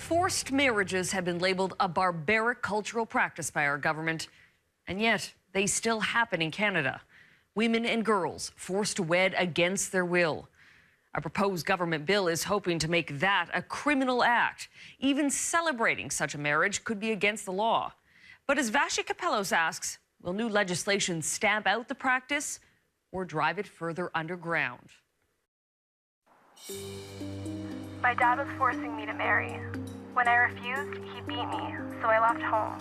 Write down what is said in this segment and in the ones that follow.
Forced marriages have been labeled a barbaric cultural practice by our government, and yet they still happen in Canada. Women and girls forced to wed against their will. A proposed government bill is hoping to make that a criminal act. Even celebrating such a marriage could be against the law. But as Vashi Capellos asks, will new legislation stamp out the practice or drive it further underground? My dad was forcing me to marry. When I refused, he beat me, so I left home.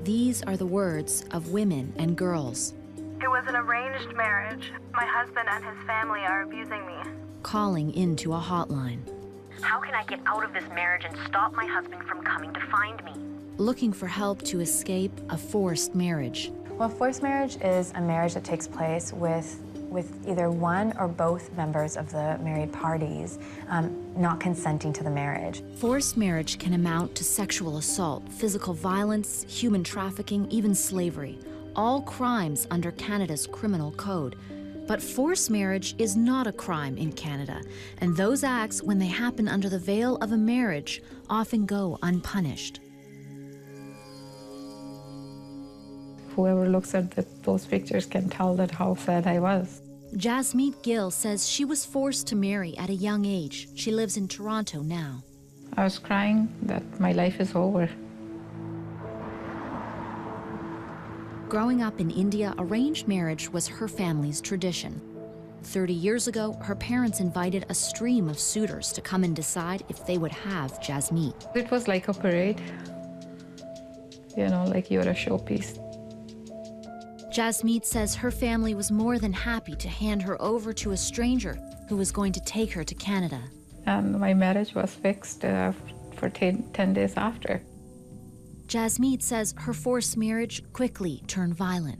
These are the words of women and girls. It was an arranged marriage. My husband and his family are abusing me. Calling into a hotline. How can I get out of this marriage and stop my husband from coming to find me? Looking for help to escape a forced marriage. Well, forced marriage is a marriage that takes place with either one or both members of the married parties not consenting to the marriage. Forced marriage can amount to sexual assault, physical violence, human trafficking, even slavery, all crimes under Canada's criminal code. But forced marriage is not a crime in Canada, and those acts, when they happen under the veil of a marriage, often go unpunished. Whoever looks at those pictures can tell that how sad I was. Jasmeet Gill says she was forced to marry at a young age. She lives in Toronto now. I was crying that my life is over. Growing up in India, arranged marriage was her family's tradition. 30 years ago, her parents invited a stream of suitors to come and decide if they would have Jasmeet. It was like a parade, you know, like you're a showpiece. Jasmeet says her family was more than happy to hand her over to a stranger who was going to take her to Canada. And my marriage was fixed for 10 days after. Jasmeet says her forced marriage quickly turned violent.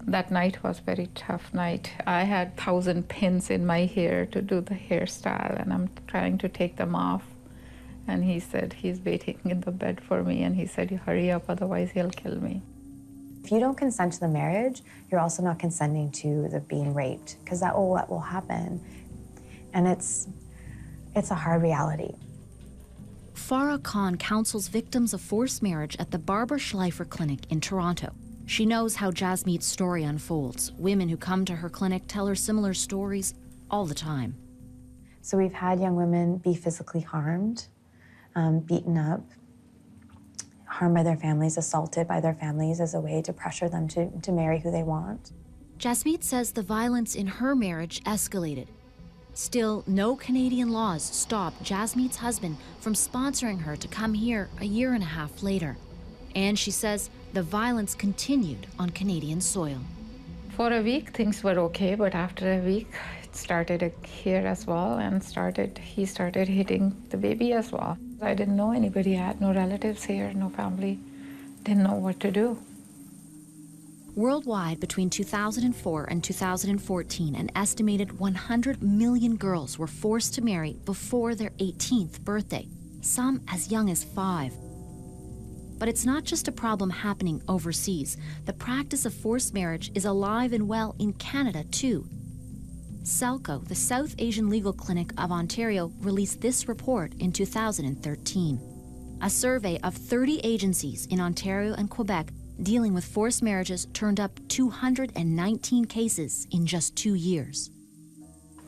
That night was a very tough night. I had 1,000 pins in my hair to do the hairstyle, and I'm trying to take them off. And he said he's waiting in the bed for me, and he said, hurry up, otherwise he'll kill me. If you don't consent to the marriage, you're also not consenting to the being raped, because that will happen. And it's a hard reality. Farah Khan counsels victims of forced marriage at the Barbara Schleifer Clinic in Toronto. She knows how Jasmeet's story unfolds. Women who come to her clinic tell her similar stories all the time. So we've had young women be physically harmed, beaten up, harmed by their families, assaulted by their families as a way to pressure them to marry who they want. Jasmeet says the violence in her marriage escalated. Still, no Canadian laws stopped Jasmeet's husband from sponsoring her to come here a year and a half later. And she says the violence continued on Canadian soil. For a week, things were okay, but after a week, it started here as well, and he started hitting the baby as well. I didn't know anybody. I had no relatives here, no family. Didn't know what to do. Worldwide, between 2004 and 2014, an estimated 100 million girls were forced to marry before their 18th birthday, some as young as 5. But it's not just a problem happening overseas. The practice of forced marriage is alive and well in Canada, too. SALCO, the South Asian Legal Clinic of Ontario, released this report in 2013. A survey of 30 agencies in Ontario and Quebec dealing with forced marriages turned up 219 cases in just 2 years.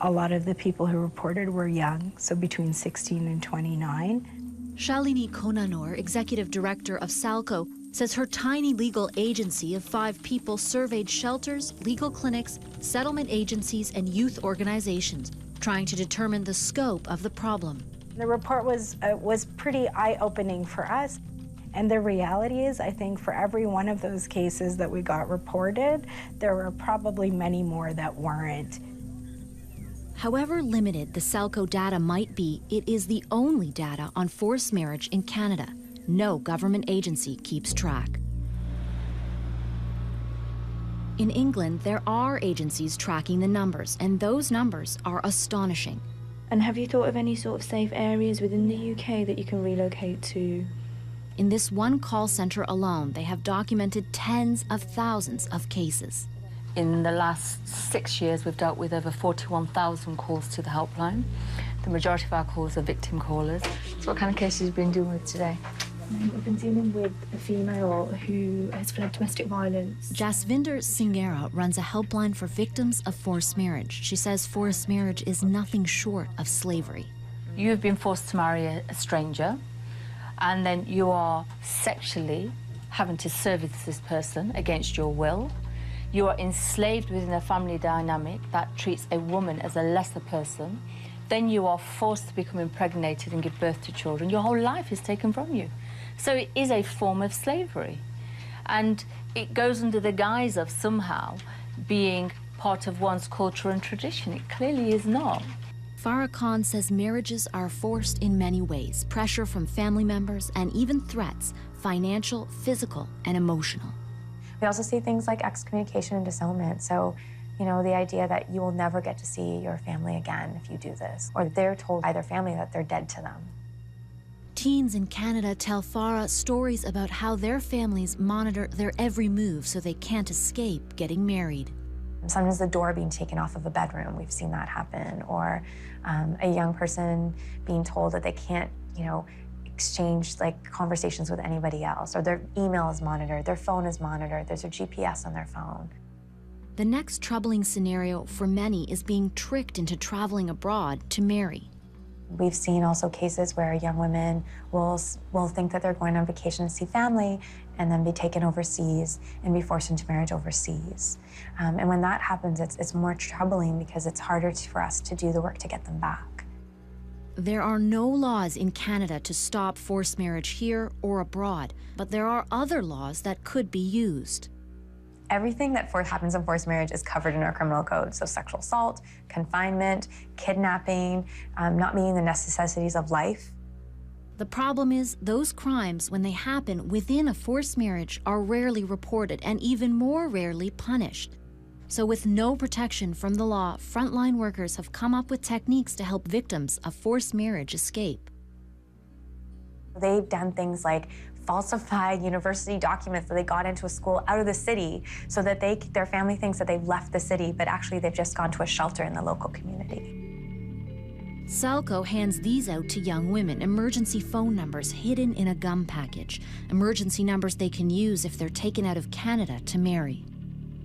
A lot of the people who reported were young, so between 16 and 29. Shalini Konanor, executive director of SALCO, says her tiny legal agency of 5 people surveyed shelters, legal clinics, settlement agencies, and youth organizations, trying to determine the scope of the problem. The report was pretty eye-opening for us. And the reality is, I think for every one of those cases that we got reported, there were probably many more that weren't. However limited the SALCO data might be, it is the only data on forced marriage in Canada. No government agency keeps track. In England, there are agencies tracking the numbers, and those numbers are astonishing. And have you thought of any sort of safe areas within the UK that you can relocate to? In this one call center alone, they have documented tens of thousands of cases. In the last 6 years, we've dealt with over 41,000 calls to the helpline. The majority of our calls are victim callers. So what kind of cases have you been dealing with today? I've been dealing with a female who has fled domestic violence. Jasvinder Singera runs a helpline for victims of forced marriage. She says forced marriage is nothing short of slavery. You have been forced to marry a stranger, and then you are sexually having to service this person against your will. You are enslaved within a family dynamic that treats a woman as a lesser person. Then you are forced to become impregnated and give birth to children. Your whole life is taken from you. So it is a form of slavery. And it goes under the guise of somehow being part of one's culture and tradition. It clearly is not. Farah Khan says marriages are forced in many ways. Pressure from family members and even threats, financial, physical, and emotional. We also see things like excommunication and disownment. So, you know, the idea that you will never get to see your family again if you do this, or they're told by their family that they're dead to them. Teens in Canada tell Farah stories about how their families monitor their every move so they can't escape getting married. Sometimes the door being taken off of a bedroom, we've seen that happen, or a young person being told that they can't, you know, exchange like conversations with anybody else, or their email is monitored, their phone is monitored, there's a GPS on their phone. The next troubling scenario for many is being tricked into traveling abroad to marry. We've seen also cases where young women will think that they're going on vacation to see family and then be taken overseas and be forced into marriage overseas. And when that happens, it's more troubling because it's harder for us to do the work to get them back. There are no laws in Canada to stop forced marriage here or abroad, but there are other laws that could be used. Everything that happens in forced marriage is covered in our criminal code. So sexual assault, confinement, kidnapping, not meeting the necessities of life. The problem is those crimes, when they happen within a forced marriage, are rarely reported and even more rarely punished. So with no protection from the law, frontline workers have come up with techniques to help victims of forced marriage escape. They've done things like falsified university documents that they got into a school out of the city so that their family thinks that they've left the city, but actually they've just gone to a shelter in the local community. Salco hands these out to young women, emergency phone numbers hidden in a gum package, emergency numbers they can use if they're taken out of Canada to marry.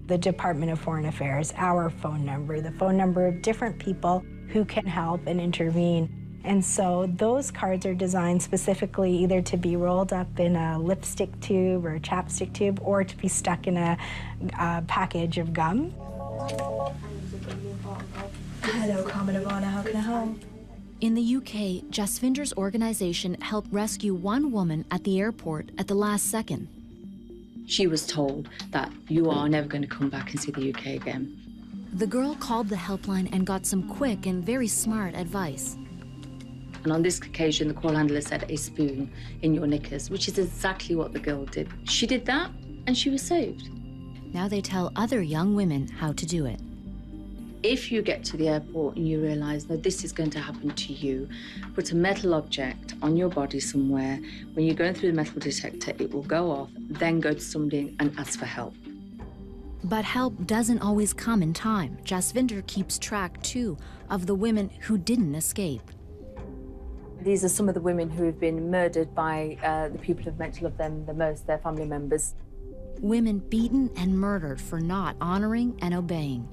The Department of Foreign Affairs, our phone number, the phone number of different people who can help and intervene. And so those cards are designed specifically either to be rolled up in a lipstick tube or a chapstick tube or to be stuck in a package of gum. Hello, Carmen Ivana, how can I help? In the UK, Jasvinder's organization helped rescue one woman at the airport at the last second. She was told that you are never going to come back and see the UK again. The girl called the helpline and got some quick and very smart advice. And on this occasion, the call handler said a spoon in your knickers, which is exactly what the girl did. She did that, and she was saved. Now they tell other young women how to do it. If you get to the airport and you realise that this is going to happen to you, put a metal object on your body somewhere. When you're going through the metal detector, it will go off, then go to somebody and ask for help. But help doesn't always come in time. Jasvinder keeps track, too, of the women who didn't escape. These are some of the women who have been murdered by the people who've meant to love them the most, their family members. Women beaten and murdered for not honoring and obeying.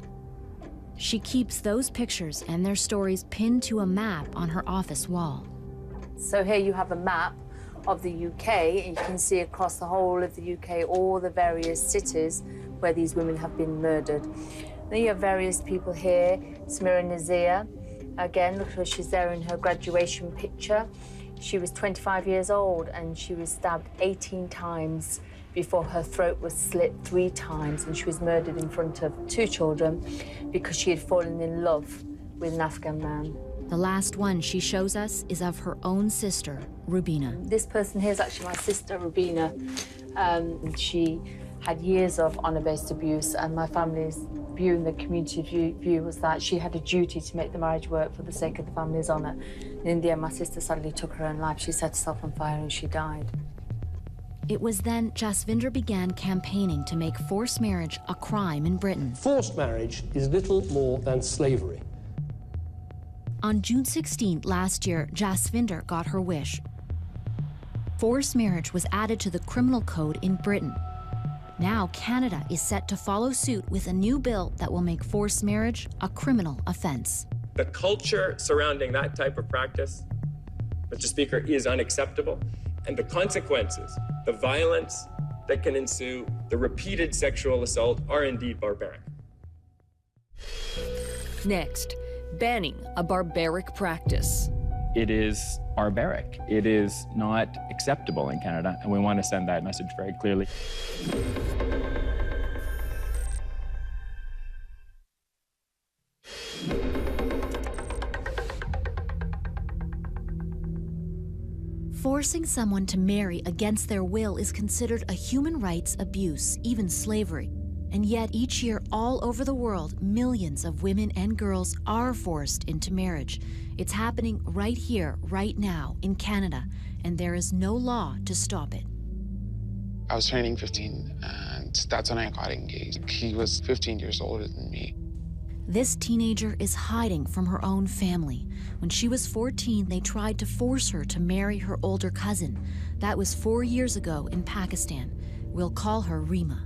She keeps those pictures and their stories pinned to a map on her office wall. So here you have a map of the UK, and you can see across the whole of the UK all the various cities where these women have been murdered. Then you have various people here, Samira Nazir. Again, look at her, she's there in her graduation picture. She was 25 years old and she was stabbed 18 times before her throat was slit 3 times, and she was murdered in front of 2 children because she had fallen in love with an Afghan man. The last one she shows us is of her own sister, Rubina. This person here is actually my sister, Rubina. She had years of honour-based abuse, and my family's view and the community view was that she had a duty to make the marriage work for the sake of the family's honour. And in the end, my sister sadly took her own life. She set herself on fire and she died. It was then Jasvinder began campaigning to make forced marriage a crime in Britain. Forced marriage is little more than slavery. On June 16 last year, Jasvinder got her wish. Forced marriage was added to the criminal code in Britain. Now Canada is set to follow suit with a new bill that will make forced marriage a criminal offense. The culture surrounding that type of practice, Mr. Speaker, is unacceptable. And the consequences, the violence that can ensue, the repeated sexual assault are indeed barbaric. Next, banning a barbaric practice. It is barbaric. It is not acceptable in Canada, and we want to send that message very clearly. Forcing someone to marry against their will is considered a human rights abuse, even slavery. And yet each year all over the world, millions of women and girls are forced into marriage. It's happening right here, right now, in Canada, and there is no law to stop it. I was turning 15, and that's when I got engaged. He was 15 years older than me. This teenager is hiding from her own family. When she was 14, they tried to force her to marry her older cousin. That was 4 years ago in Pakistan. We'll call her Rima.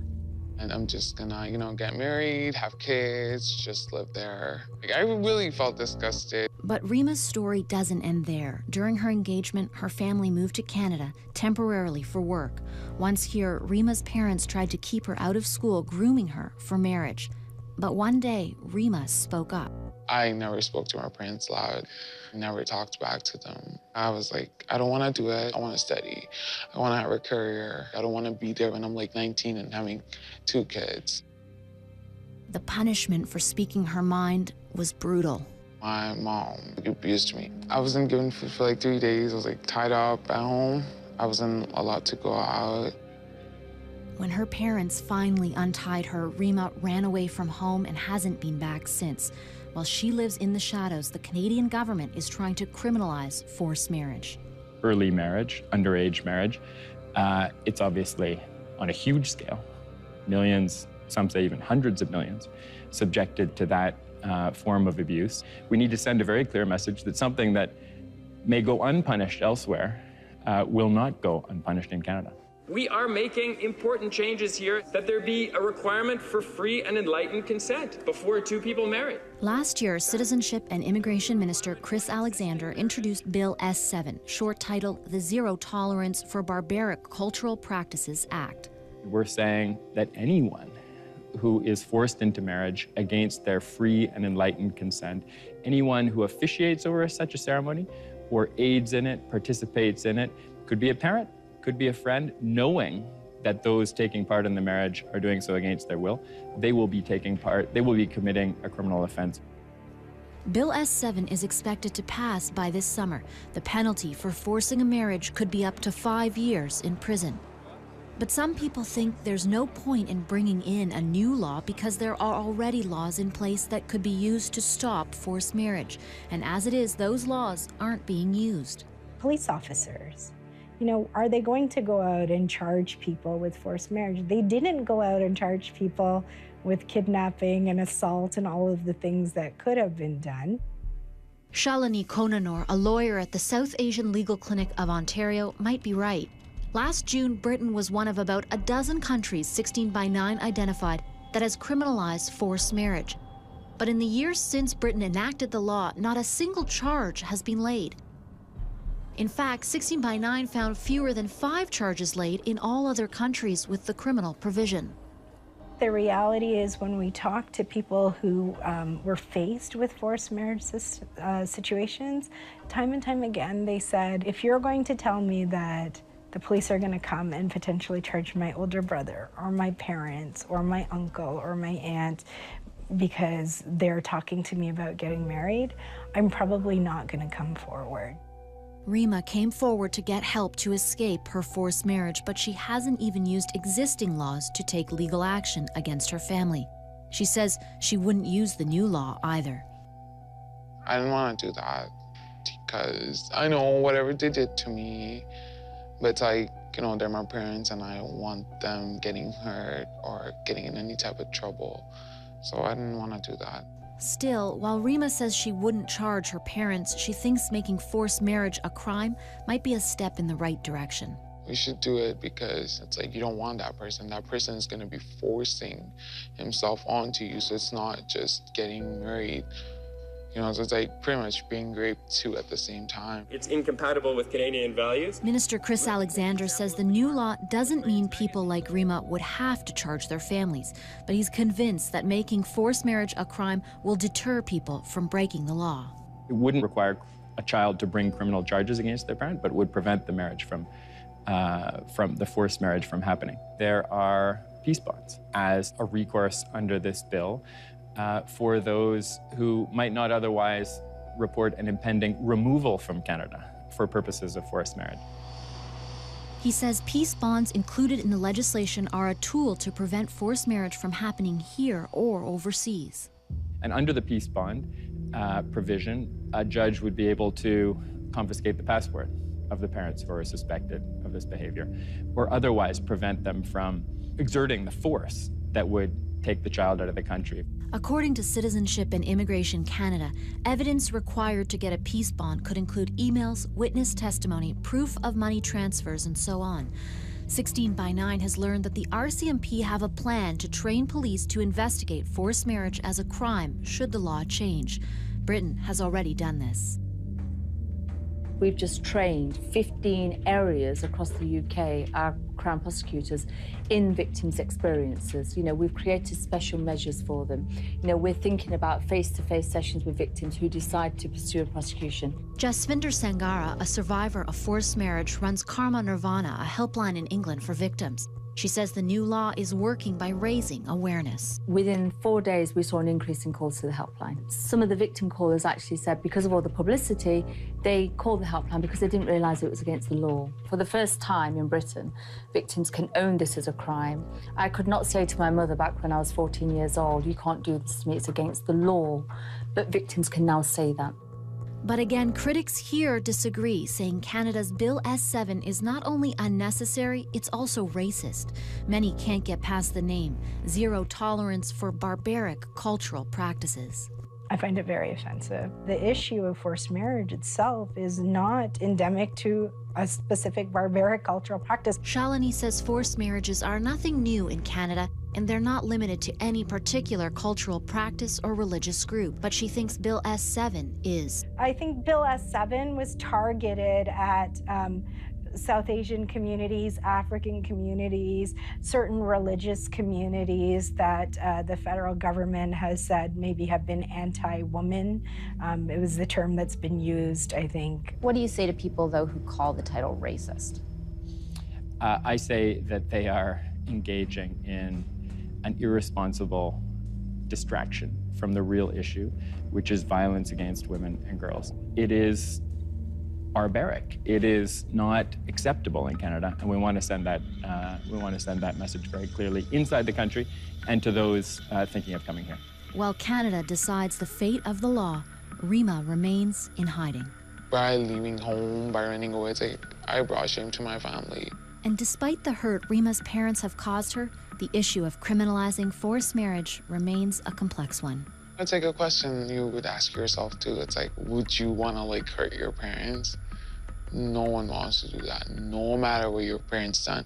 And I'm just gonna, get married, have kids, just live there. I really felt disgusted. But Rima's story doesn't end there. During her engagement, her family moved to Canada temporarily for work. Once here, Rima's parents tried to keep her out of school, grooming her for marriage. But one day, Rima spoke up. I never spoke to my parents loud. Never talked back to them. I was like, I don't want to do it. I want to study. I want to have a career. I don't want to be there when I'm like 19 and having 2 kids. The punishment for speaking her mind was brutal. My mom abused me. I wasn't given food for like 3 days. I was like tied up at home. I wasn't allowed to go out. When her parents finally untied her, Rima ran away from home and hasn't been back since. While she lives in the shadows, the Canadian government is trying to criminalize forced marriage. Early marriage, underage marriage, it's obviously on a huge scale. Millions, some say even hundreds of millions, subjected to that form of abuse. We need to send a very clear message that something that may go unpunished elsewhere will not go unpunished in Canada. We are making important changes here, that there be a requirement for free and enlightened consent before 2 people marry. Last year, Citizenship and Immigration Minister Chris Alexander introduced Bill S7, short title, the Zero Tolerance for Barbaric Cultural Practices Act. We're saying that anyone who is forced into marriage against their free and enlightened consent, anyone who officiates over such a ceremony or aids in it, participates in it, could be a parent, could be a friend, knowing that those taking part in the marriage are doing so against their will, they will be committing a criminal offense. Bill S7 is expected to pass by this summer. The penalty for forcing a marriage could be up to 5 years in prison. But some people think there's no point in bringing in a new law because there are already laws in place that could be used to stop forced marriage. And as it is, those laws aren't being used. Police officers, are they going to go out and charge people with forced marriage? They didn't go out and charge people with kidnapping and assault and all of the things that could have been done. Shalini Konanor, a lawyer at the South Asian Legal Clinic of Ontario, might be right. Last June, Britain was one of about a dozen countries 16/9 identified that has criminalized forced marriage. But in the years since Britain enacted the law, not a single charge has been laid. In fact, 16/9 found fewer than 5 charges laid in all other countries with the criminal provision. The reality is when we talk to people who were faced with forced marriage situations, time and time again, they said, if you're going to tell me that the police are going to come and potentially charge my older brother or my parents or my uncle or my aunt because they're talking to me about getting married, I'm probably not going to come forward. Rima came forward to get help to escape her forced marriage, but she hasn't even used existing laws to take legal action against her family. She says she wouldn't use the new law either. I didn't want to do that because I know whatever they did to me, but it's like, they're my parents and I don't want them getting hurt or getting in any type of trouble. So I didn't want to do that. Still, while Rima says she wouldn't charge her parents, she thinks making forced marriage a crime might be a step in the right direction. We should do it because it's like you don't want that person. That person is going to be forcing himself onto you, so it's not just getting married. You know, so it's like pretty much being raped too at the same time. It's incompatible with Canadian values. Minister Chris Alexander says the new law doesn't mean people like Rima would have to charge their families, but he's convinced that making forced marriage a crime will deter people from breaking the law. It wouldn't require a child to bring criminal charges against their parent, but would prevent the marriage from the forced marriage from happening. There are peace bonds as a recourse under this bill for those who might not otherwise report an impending removal from Canada for purposes of forced marriage. He says peace bonds included in the legislation are a tool to prevent forced marriage from happening here or overseas. And under the peace bond provision, a judge would be able to confiscate the passport of the parents who are suspected of this behavior, or otherwise prevent them from exerting the force that would take the child out of the country. According to Citizenship and Immigration Canada, evidence required to get a peace bond could include emails, witness testimony, proof of money transfers, and so on. 16/9 has learned that the RCMP have a plan to train police to investigate forced marriage as a crime should the law change. Britain has already done this. We've just trained 15 areas across the UK, our Crown prosecutors, in victims' experiences. You know, we've created special measures for them. You know, we're thinking about face-to-face sessions with victims who decide to pursue a prosecution. Jasvinder Sangara, a survivor of forced marriage, runs Karma Nirvana, a helpline in England for victims. She says the new law is working by raising awareness. Within 4 days, we saw an increase in calls to the helpline. Some of the victim callers actually said because of all the publicity, they called the helpline because they didn't realise it was against the law. For the first time in Britain, victims can own this as a crime. I could not say to my mother back when I was 14 years old, you can't do this to me, it's against the law. But victims can now say that. But again, critics here disagree, saying Canada's Bill S7 is not only unnecessary, it's also racist. Many can't get past the name, zero tolerance for barbaric cultural practices. I find it very offensive. The issue of forced marriage itself is not endemic to a specific barbaric cultural practice. Shalini says forced marriages are nothing new in Canada, and they're not limited to any particular cultural practice or religious group, but she thinks Bill S7 is. I think Bill S7 was targeted at South Asian communities, African communities, certain religious communities that the federal government has said maybe have been anti-woman. It was the term that's been used, I think. What do you say to people, though, who call the title racist? I say that they are engaging in an irresponsible distraction from the real issue, which is violence against women and girls. It is barbaric. It is not acceptable in Canada, and we want to send that message very clearly inside the country and to those thinking of coming here. While Canada decides the fate of the law, Rima remains in hiding. By leaving home, by running away, it's like I brought shame to my family. And despite the hurt Rima's parents have caused her, the issue of criminalizing forced marriage remains a complex one. It's like a question you would ask yourself too. It's like, would you want to like hurt your parents? No one wants to do that, no matter what your parents done.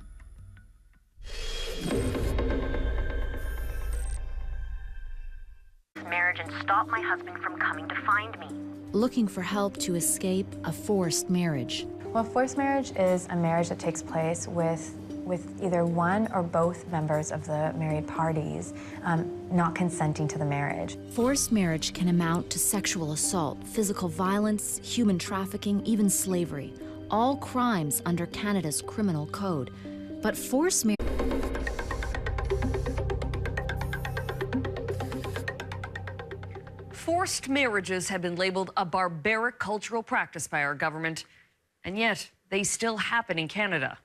Marriage and stop my husband from coming to find me. Looking for help to escape a forced marriage. Well, forced marriage is a marriage that takes place with either one or both members of the married parties not consenting to the marriage. Forced marriage can amount to sexual assault, physical violence, human trafficking, even slavery, all crimes under Canada's criminal code. But forced marriage... Forced marriages have been labeled a barbaric cultural practice by our government, and yet they still happen in Canada.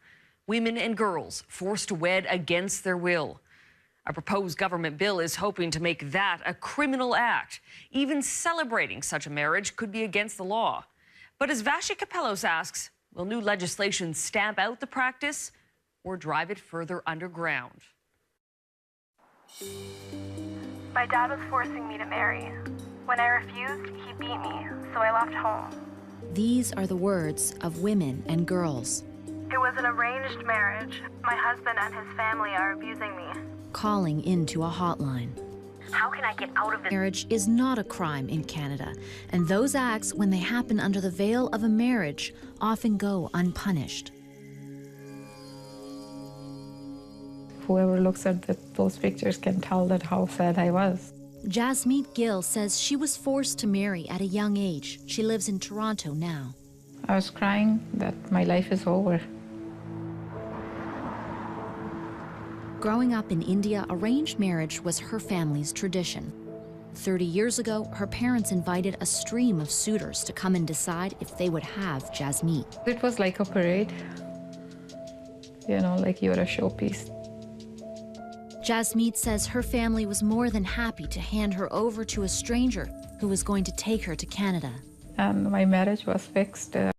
Women and girls forced to wed against their will. A proposed government bill is hoping to make that a criminal act. Even celebrating such a marriage could be against the law. But as Vashi Kapelos asks, will new legislation stamp out the practice or drive it further underground? My dad was forcing me to marry. When I refused, he beat me, so I left home. These are the words of women and girls It was an arranged marriage. My husband and his family are abusing me. calling into a hotline. How can I get out of this? Marriage is not a crime in Canada, and those acts, when they happen under the veil of a marriage, often go unpunished. Whoever looks at those pictures can tell that how sad I was. Jasmeet Gill says she was forced to marry at a young age. She lives in Toronto now. I was crying that my life is over. Growing up in India, arranged marriage was her family's tradition. 30 years ago, her parents invited a stream of suitors to come and decide if they would have Jasmeet. It was like a parade, you know, like you're a showpiece. Jasmeet says her family was more than happy to hand her over to a stranger who was going to take her to Canada. And my marriage was fixed.